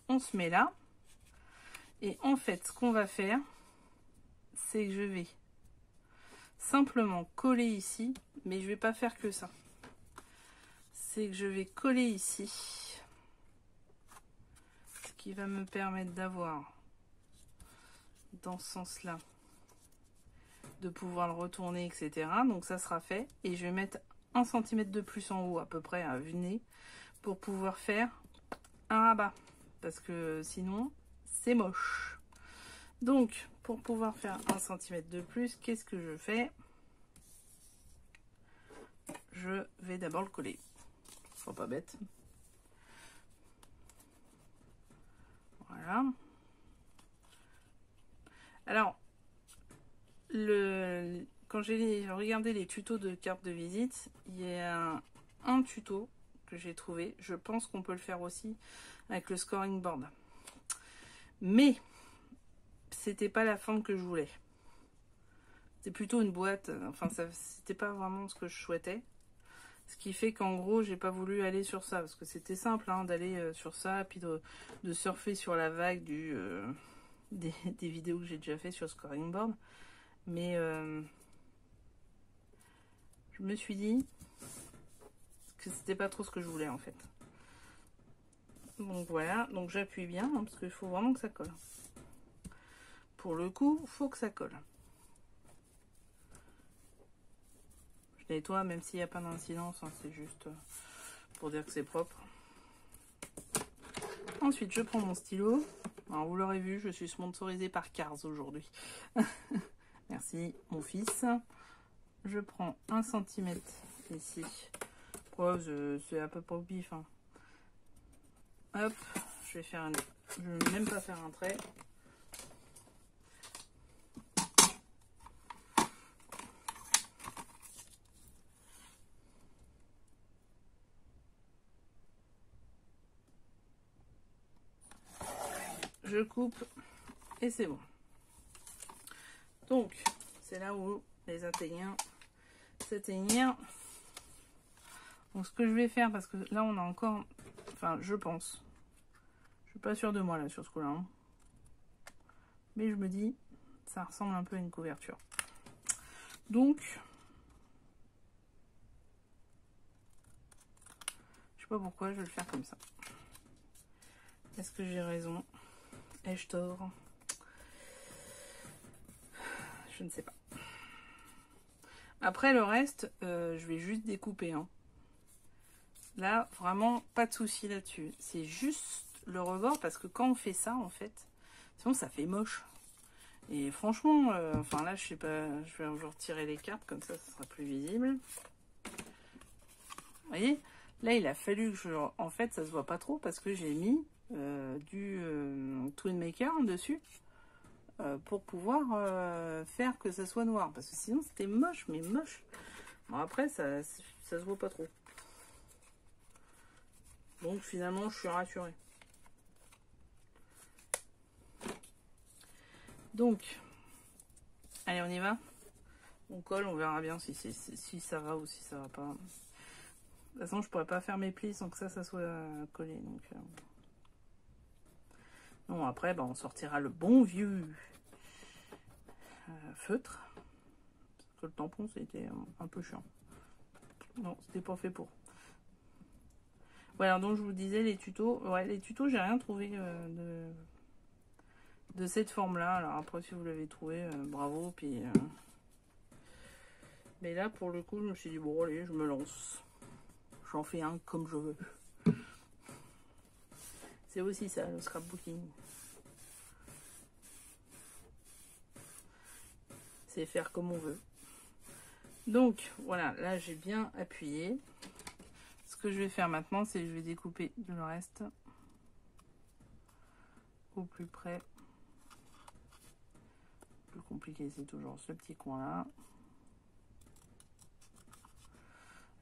on se met là. Et en fait, ce qu'on va faire, c'est que je vais simplement coller ici. Mais je vais pas faire que ça. C'est que je vais coller ici. Ce qui va me permettre d'avoir, dans ce sens-là, de pouvoir le retourner, etc. Donc ça sera fait. Et je vais mettre 1 cm de plus en haut, à peu près à vue de nez, pour pouvoir faire un rabat. Parce que sinon, c'est moche. Donc, pour pouvoir faire 1 cm de plus, qu'est-ce que je fais? Je vais d'abord le coller. Faut pas bête. Voilà. Alors, quand j'ai regardé les tutos de cartes de visite, il y a un tuto que j'ai trouvé. Je pense qu'on peut le faire aussi avec le scoring board. Mais c'était pas la forme que je voulais. C'était plutôt une boîte. Enfin, c'était pas vraiment ce que je souhaitais. Ce qui fait qu'en gros, j'ai pas voulu aller sur ça. Parce que c'était simple hein, d'aller sur ça, puis de surfer sur la vague des vidéos que j'ai déjà fait sur scoring board. Mais je me suis dit que c'était pas trop ce que je voulais en fait. Donc voilà, donc j'appuie bien hein, parce qu'il faut vraiment que ça colle. Pour le coup, il faut que ça colle. Je nettoie même s'il n'y a pas d'incidence, hein, c'est juste pour dire que c'est propre. Ensuite, je prends mon stylo. Alors, vous l'aurez vu, je suis sponsorisée par Cars aujourd'hui. Merci, mon fils. Je prends 1 cm ici. Ouais, c'est à peu près au pif. Hein. Hop, je vais même pas faire un trait. je coupe et c'est bon. Donc, c'est là où les atteignants s'atteignirent. Donc, ce que je vais faire, parce que là, on a encore... Enfin, je pense. Je suis pas sûre de moi, là, sur ce coup-là. Hein. Mais je me dis, ça ressemble un peu à une couverture. Donc, je sais pas pourquoi, je vais le faire comme ça. Est-ce que j'ai raison? Ai-je tort? Je ne sais pas. Après, le reste, je vais juste découper. Hein. Là, vraiment, pas de souci là-dessus. C'est juste le rebord, parce que quand on fait ça, en fait, sinon ça fait moche. Et franchement, enfin là, je sais pas, je vais retirer les cartes, comme ça sera plus visible. Vous voyez? Là, il a fallu que je... En fait, ça se voit pas trop, parce que j'ai mis du Twin Maker dessus. Pour pouvoir faire que ça soit noir, parce que sinon c'était moche, mais moche. Bon, après ça se voit pas trop, donc finalement je suis rassurée. Donc allez, on y va, on colle, on verra bien si ça va ou si ça va pas. De toute façon je pourrais pas faire mes plis sans que ça soit collé, donc bon, après bah, on sortira le bon vieux feutre, parce que le tampon c'était un peu chiant. Non, c'était pas fait pour. Voilà, donc je vous disais les tutos. Ouais, les tutos, j'ai rien trouvé de cette forme-là. Alors après, si vous l'avez trouvé, bravo. Puis, mais là, pour le coup, je me suis dit, bon, allez, je me lance. J'en fais un comme je veux. C'est aussi ça, le scrapbooking. C'est faire comme on veut. Donc, voilà, là, j'ai bien appuyé. Ce que je vais faire maintenant, c'est que je vais découper le reste au plus près. Le plus compliqué, c'est toujours ce petit coin-là.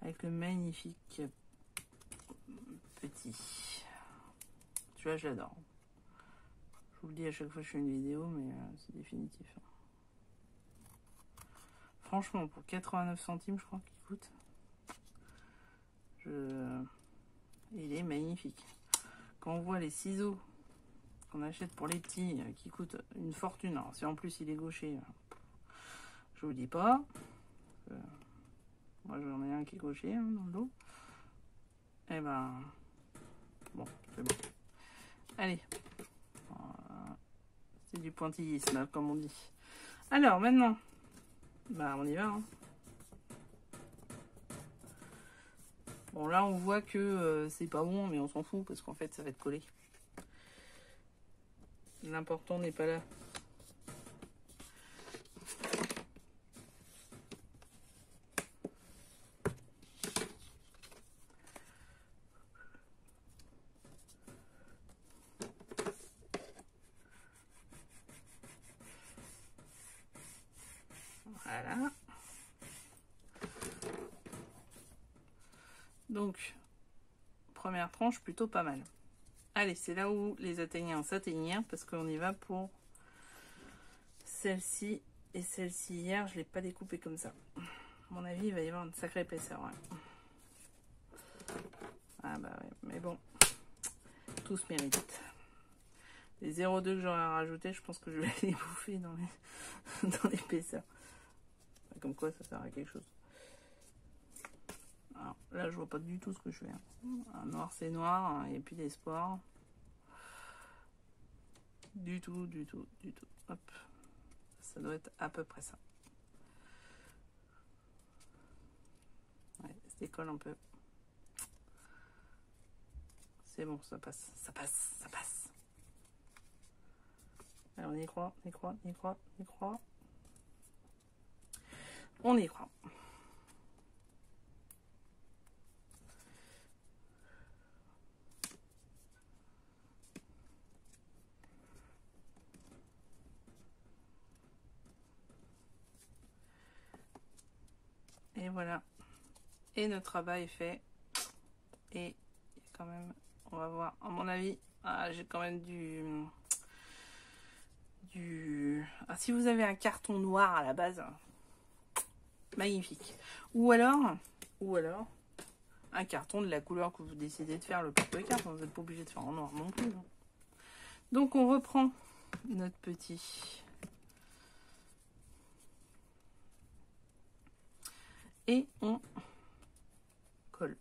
Avec le magnifique petit. Tu vois, j'adore. Je vous le dis à chaque fois que je fais une vidéo, mais c'est définitif. Franchement, pour 89 centimes, je crois qu'il coûte. Il est magnifique. Quand on voit les ciseaux qu'on achète pour les petits qui coûtent une fortune, alors si en plus il est gaucher, je vous dis pas. Moi j'en ai un qui est gaucher hein, dans le dos. Et ben bon, c'est bon. Allez, voilà. C'est du pointillisme comme on dit. Alors maintenant, bah on y va. Hein. Bon là on voit que c'est pas bon, mais on s'en fout parce qu'en fait ça va être collé. L'important n'est pas là. Voilà. Donc, première tranche plutôt pas mal. Allez, c'est là où les atteignants s'atteignirent parce qu'on y va pour celle-ci et celle-ci. Hier, je ne l'ai pas découpé comme ça. À mon avis, il va y avoir une sacrée épaisseur. Ouais. Ah bah ouais, mais bon, tout se mérite. Les 0,2 que j'aurais rajouté, je pense que je vais les bouffer dans l'épaisseur. Comme quoi, ça sert à quelque chose. Alors, là, je vois pas du tout ce que je fais. Un noir, c'est noir, et puis l'espoir. Du tout, du tout, du tout. Hop. Ça doit être à peu près ça. Ouais, ça décolle un peu. C'est bon, ça passe, ça passe, ça passe. Alors, on y croit, on y croit, on y croit, on y croit. On y croit. Et voilà. Et notre travail est fait. Et quand même, on va voir. À mon avis, j'ai quand même Ah, si vous avez un carton noir à la base, magnifique. Ou alors un carton de la couleur que vous décidez de faire le plus de cartes. Vous n'êtes pas obligé de faire en noir non plus. Donc on reprend notre petit et on colle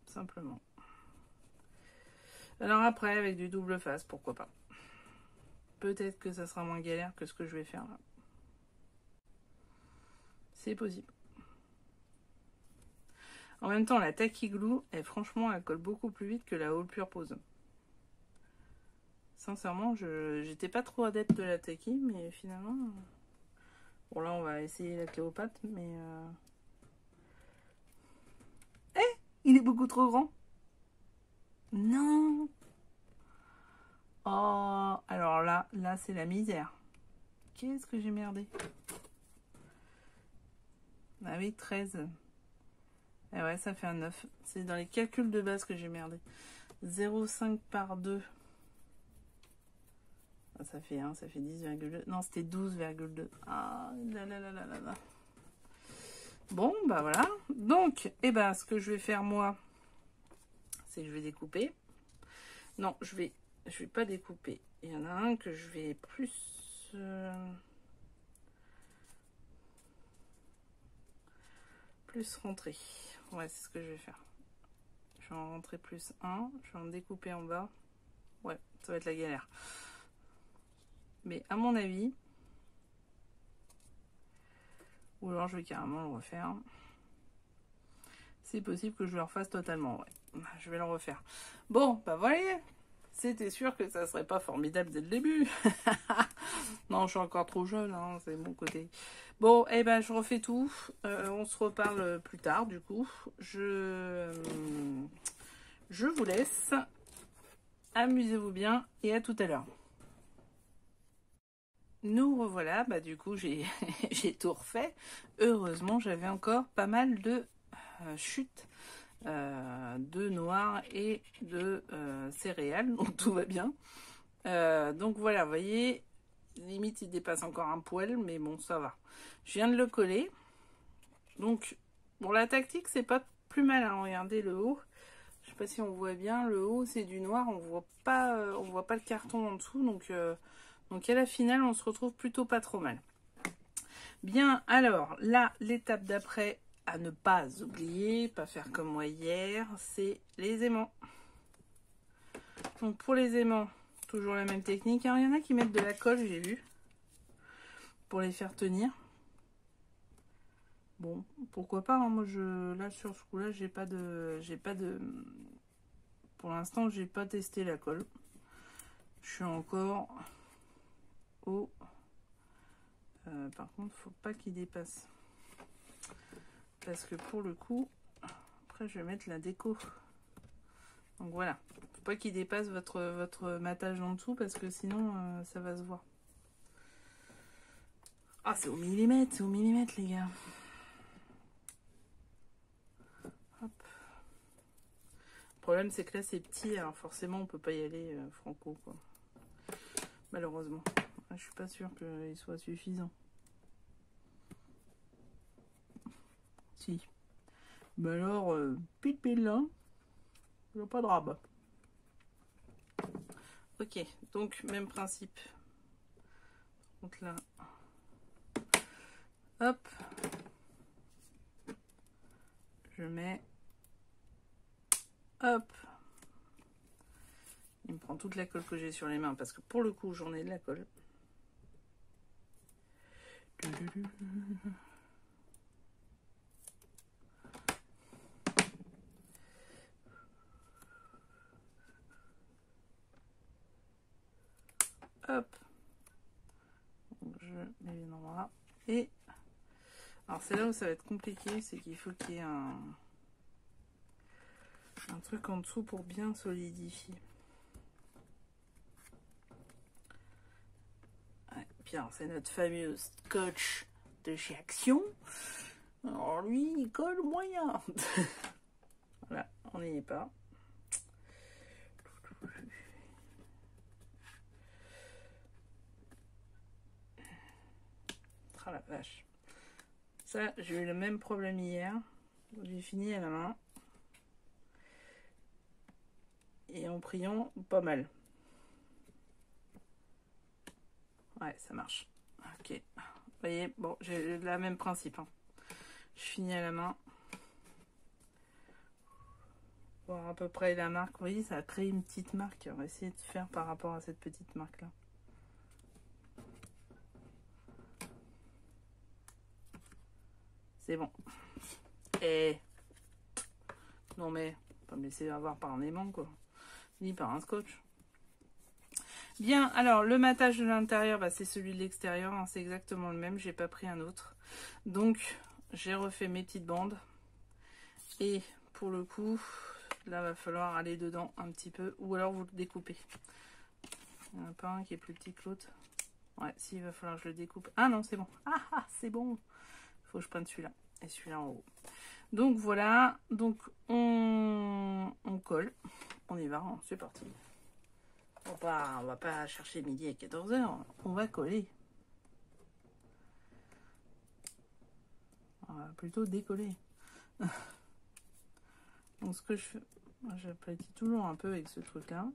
simplement. Alors après avec du double face, pourquoi pas. Peut-être que ça sera moins galère que ce que je vais faire là. C'est possible. En même temps, la Tacky Glue, franchement, elle colle beaucoup plus vite que la All Pure Pose. Sincèrement, j'étais pas trop adepte de la Tacky, mais finalement... Bon, là, on va essayer la Cléopâtre, mais... il est beaucoup trop grand. Non. Oh, alors là c'est la misère. Qu'est-ce que j'ai merdé? Ah oui, 13. Et ouais, ça fait un 9. C'est dans les calculs de base que j'ai merdé. 0,5 par 2. Ah, ça fait 1, ça fait 10,2. Non, c'était 12,2. Ah là là là là là là. Bon, bah voilà. Donc, ce que je vais faire moi, c'est que je vais découper. Non, je vais pas découper. Il y en a un que je vais plus... plus rentrer. Ouais, c'est ce que je vais faire. Je vais en rentrer plus 1. Je vais en découper en bas. Ouais, ça va être la galère. Mais à mon avis... Ou alors je vais carrément le refaire. C'est possible que je le refasse totalement, ouais. Je vais le refaire. Bon, bah voilà. C'était sûr que ça serait pas formidable dès le début. Non, je suis encore trop jeune, hein, c'est mon côté. Bon, je refais tout. On se reparle plus tard, du coup. Je vous laisse. Amusez-vous bien et à tout à l'heure. Nous revoilà, du coup j'ai tout refait. Heureusement, j'avais encore pas mal de chutes de noix et de céréales, donc tout va bien. Donc voilà, vous voyez, limite il dépasse encore un poil, mais bon, ça va. Je viens de le coller. Donc, bon, la tactique, c'est pas plus mal, hein. Regardez le haut. Je sais pas si on voit bien, le haut c'est du noir, on voit pas le carton en dessous, donc à la finale, on se retrouve plutôt pas trop mal. Bien, alors, là, l'étape d'après, à ne pas oublier, pas faire comme moi hier, c'est les aimants. Donc, pour les aimants, toujours la même technique. Alors, il y en a qui mettent de la colle, j'ai vu, pour les faire tenir. Bon, pourquoi pas, hein. Moi, là, sur ce coup-là, j'ai pas de... Pour l'instant, j'ai pas testé la colle. Je suis encore au... par contre, faut pas qu'il dépasse. Parce que pour le coup, après je vais mettre la déco. Donc voilà, faut pas qu'il dépasse votre matage en dessous parce que sinon ça va se voir. Ah, c'est au millimètre les gars. Hop. Le problème c'est que là c'est petit, alors forcément on peut pas y aller franco quoi. Malheureusement, je suis pas sûre qu'il soit suffisant. Si. Mais alors, pile hein. Il n'y a pas de rabat. Ok, donc même principe. Donc là, hop, je mets, hop. Il me prend toute la colle que j'ai sur les mains parce que pour le coup, j'en ai de la colle. Hop. Donc je mets les endroits. Et alors c'est là où ça va être compliqué, c'est qu'il faut qu'il y ait un truc en dessous pour bien solidifier. Ouais, bien, c'est notre fameux scotch de chez Action. Alors lui, il colle moyen. Voilà, on n'y est pas. Ah la vache. Ça, j'ai eu le même problème hier. J'ai fini à la main. Et en priant, pas mal. Ouais, ça marche. Ok. Vous voyez, bon, j'ai le même principe. Hein. Je finis à la main. Voir à peu près la marque. Vous voyez, ça a créé une petite marque. On va essayer de faire par rapport à cette petite marque-là. C'est bon. Et... Non mais, pas me laisser avoir par un aimant, quoi. Ni par un scotch. Bien, alors, le matage de l'intérieur, bah, c'est celui de l'extérieur. Hein, c'est exactement le même. J'ai pas pris un autre. Donc, j'ai refait mes petites bandes. Et pour le coup, là, va falloir aller dedans un petit peu. Ou alors, vous le découpez. Il n'y en a pas un qui est plus petit que l'autre. Ouais, si, il va falloir que je le découpe. Ah non, c'est bon. Ah, c'est bon. Il faut que je prenne celui-là. Et celui-là en haut. Donc, voilà. Donc, on colle. On y va, hein, c'est parti. On va pas chercher midi à 14h. On va coller. On va plutôt décoller. Donc, ce que je fais... J'aplatis toujours un peu avec ce truc-là.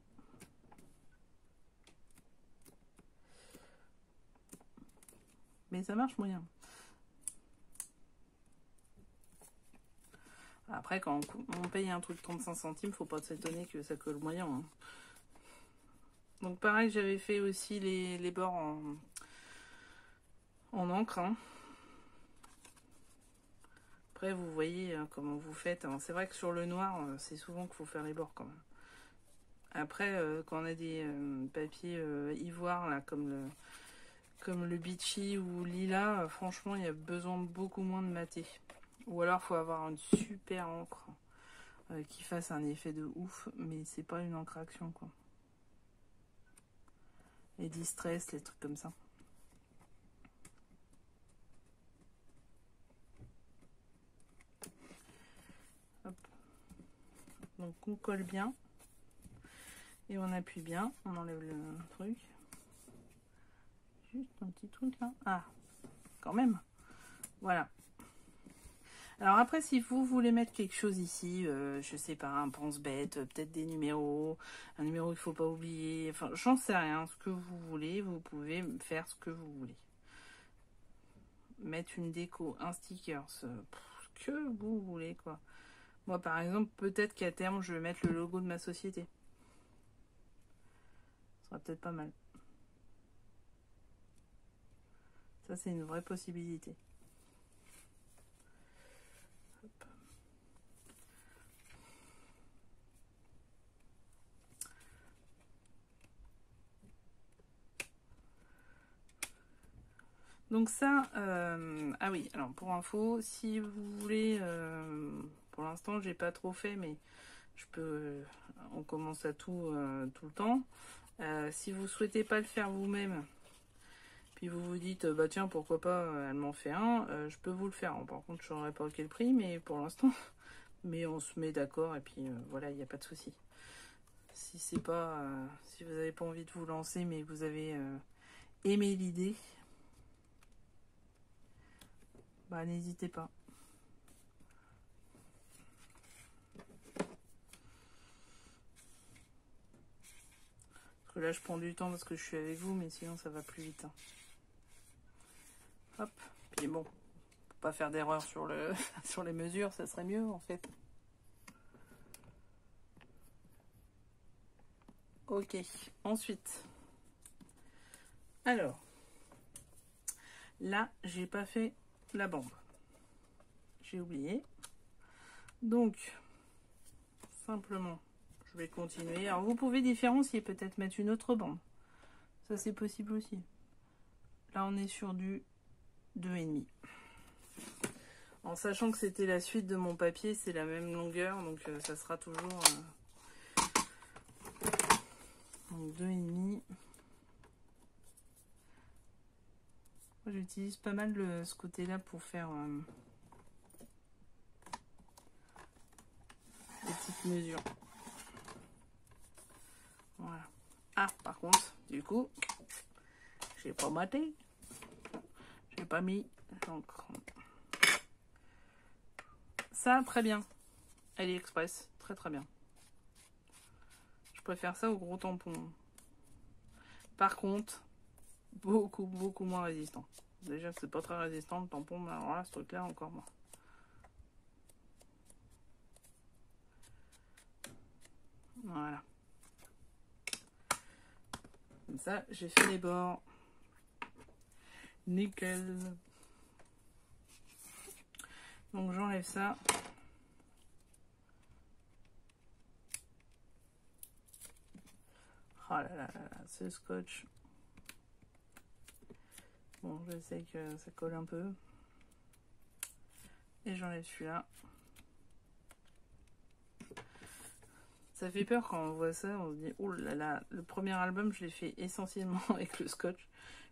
Mais ça marche moyen. Après, quand on paye un truc 35 centimes, faut pas s'étonner que ça colle moyen. Hein. Donc pareil, j'avais fait aussi les bords en encre. Hein. Après, vous voyez comment vous faites. C'est vrai que sur le noir, c'est souvent qu'il faut faire les bords quand même. Après, quand on a des papiers ivoire, là, comme le beachy ou lilas, franchement, il y a besoin de beaucoup moins de maté. Ou alors, il faut avoir une super encre qui fasse un effet de ouf, mais c'est pas une encre action, quoi. Les distress, les trucs comme ça. Hop. Donc, on colle bien. Et on appuie bien. On enlève le truc. Juste un petit truc, là. Ah, quand même. Voilà. Alors après, si vous voulez mettre quelque chose ici, je sais pas, un pense-bête, peut-être des numéros, un numéro qu'il faut pas oublier, enfin, j'en sais rien, ce que vous voulez, vous pouvez faire ce que vous voulez. Mettre une déco, un sticker, ce que vous voulez, quoi. Moi, par exemple, peut-être qu'à terme, je vais mettre le logo de ma société. Ce sera peut-être pas mal. Ça, c'est une vraie possibilité. Hop. Donc ça, ah oui, alors pour info, si vous voulez, pour l'instant j'ai pas trop fait, mais je peux, on commence à tout le temps. Si vous souhaitez pas le faire vous-même, puis vous vous dites, bah tiens, pourquoi pas, elle m'en fait un, je peux vous le faire. Par contre, je n'aurai pas quel prix, mais pour l'instant, mais on se met d'accord et puis voilà, il n'y a pas de souci. Si c'est pas, si vous n'avez pas envie de vous lancer, mais vous avez aimé l'idée, bah n'hésitez pas. Parce que là je prends du temps parce que je suis avec vous, mais sinon ça va plus vite. Hein. Hop, puis bon, pour pas faire d'erreur sur sur les mesures, ça serait mieux en fait. Ok, ensuite. Alors, là j'ai pas fait la bande. J'ai oublié. Donc, simplement, je vais continuer. Alors, vous pouvez différencier, peut-être mettre une autre bande. Ça, c'est possible aussi. Là, on est sur du 2,5. En sachant que c'était la suite de mon papier, c'est la même longueur, donc ça sera toujours... donc 2,5. J'utilise pas mal ce côté-là pour faire... des petites mesures. Voilà. Ah, par contre, du coup, j'ai pas maté. J'ai pas mis l'encre. Ça, très bien. AliExpress, très très bien. Je préfère ça au gros tampon. Par contre, beaucoup moins résistant. Déjà que c'est pas très résistant le tampon, mais alors là, ce truc-là, encore moins. Voilà. Comme ça, j'ai fait les bords. Nickel. Donc j'enlève ça. Oh là là là, ce scotch. Bon, je sais que ça colle un peu. Et j'enlève celui-là. Ça fait peur quand on voit ça, on se dit, oh là là, le premier album, je l'ai fait essentiellement avec le scotch.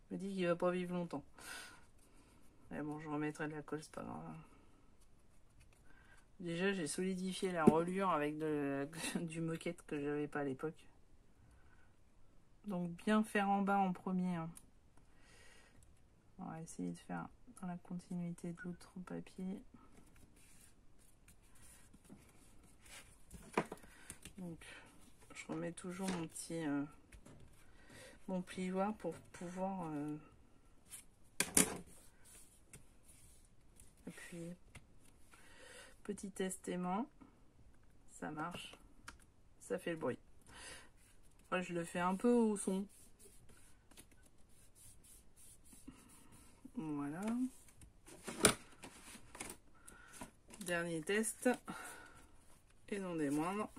Je me dis qu'il va pas vivre longtemps. Mais bon, je remettrai de la colle, c'est pas grave. Déjà, j'ai solidifié la reliure avec du moquette que j'avais pas à l'époque. Donc, bien faire en bas en premier. Hein. On va essayer de faire dans la continuité de l'autre papier. Donc, je remets toujours mon petit mon plioir pour pouvoir appuyer. Petit testement, ça marche, ça fait le bruit. Moi, je le fais un peu au son. Voilà. Dernier test, et non des moindres.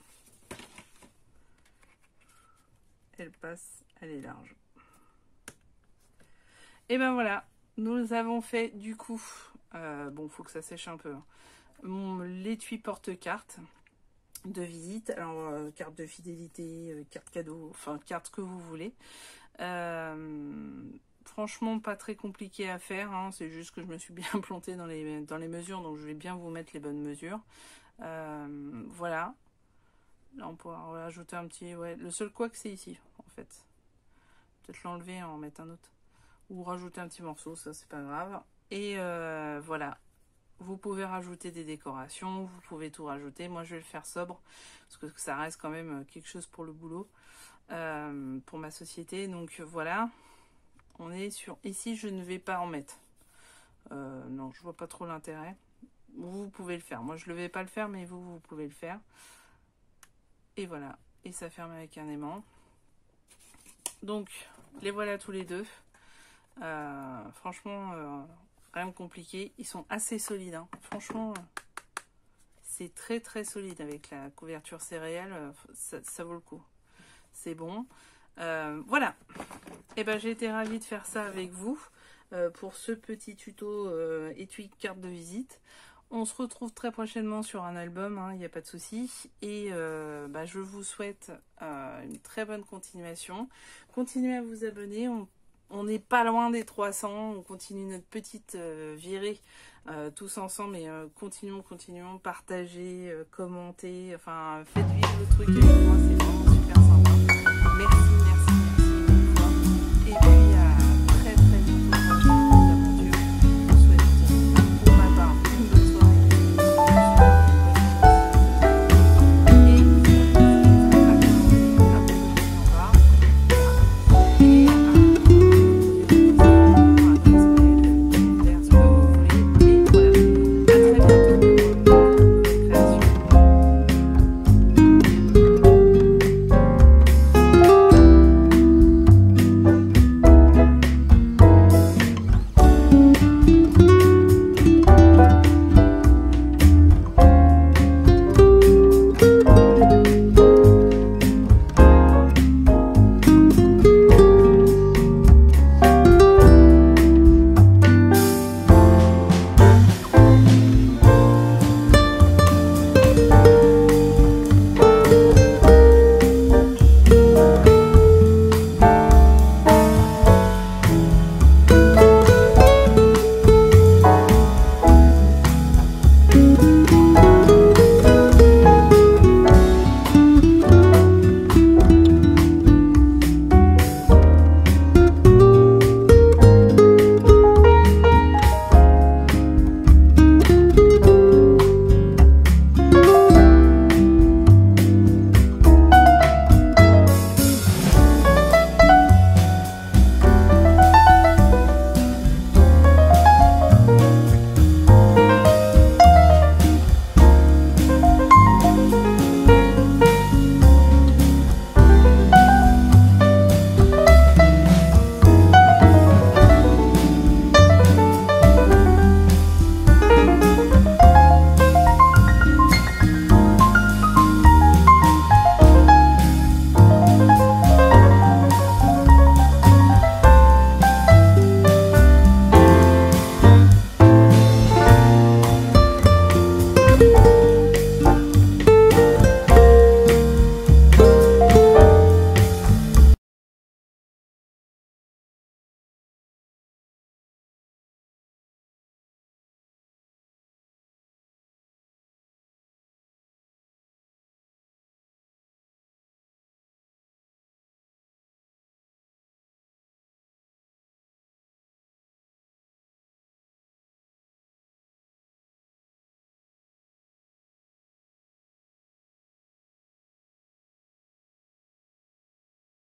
Elle passe, elle est large. Et ben voilà, nous avons fait du coup, bon, faut que ça sèche un peu, hein, l'étui porte-carte de visite. Alors, carte de fidélité, carte cadeau, enfin, carte que vous voulez. Franchement, pas très compliqué à faire, hein, c'est juste que je me suis bien plantée dans les mesures, donc je vais bien vous mettre les bonnes mesures. Voilà. Là, on pourra rajouter un petit... Ouais, le seul couac, c'est ici, en fait. Peut-être l'enlever et en mettre un autre. Ou rajouter un petit morceau, ça, c'est pas grave. Et voilà. Vous pouvez rajouter des décorations, vous pouvez tout rajouter. Moi, je vais le faire sobre, parce que ça reste quand même quelque chose pour le boulot, pour ma société. Donc, voilà. On est sur... Ici, je ne vais pas en mettre. Non, je vois pas trop l'intérêt. Vous pouvez le faire. Moi, je ne vais pas le faire, mais vous pouvez le faire. Et voilà, et ça ferme avec un aimant. Donc, les voilà tous les deux. Franchement, rien de compliqué. Ils sont assez solides. Hein. Franchement, c'est très très solide avec la couverture céréale. Ça vaut le coup. C'est bon. Voilà. Et ben, j'ai été ravie de faire ça avec vous pour ce petit tuto étui carte de visite. On se retrouve très prochainement sur un album, il n'y a pas de souci. Et je vous souhaite une très bonne continuation. Continuez à vous abonner. On n'est pas loin des 300. On continue notre petite virée tous ensemble. Et continuons, partagez, commentez. Enfin, faites vivre le truc avec moi. C'est vraiment super sympa. Merci.